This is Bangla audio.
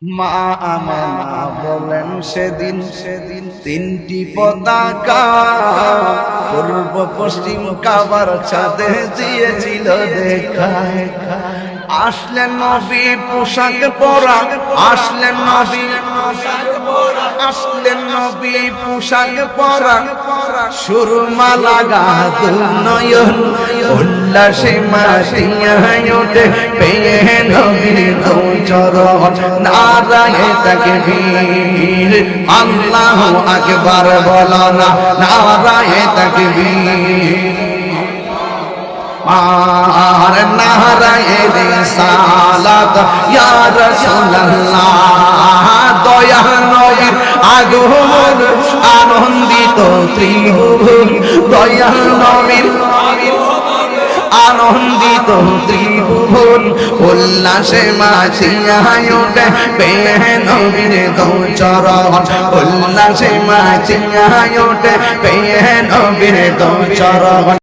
মা আমেনা বলেন সেদিন তিনটি পতাকা পূর্ব পশ্চিম কাবার ছাদে দিয়েছিল দেখা। আসলেন নবী পোশাক পরা, আসলেন নবী পোশাক পরা, সুরমা লাগা দুনয়ন উল্লাসে মাতিয়া ওঠে পেয়ে নবীর চরণ। নারায়ে তাকবীর, আল্লাহু আকবার বলো না, নারায়ে তাকবীর। আর নারায়ে রিসালাত ইয়া রাসূলুল্লাহ, দয়া নবীর আগমন আনন্দিত ত্রিভুবন, দয়া নবীর আনন্দিত ত্রিভুবন উল্লাসে মাতিয়া ওঠে পেয়ে নবীর চরণ। উল্লাসে মাতিয়া ওঠে পেয়ে নবীর চরণ।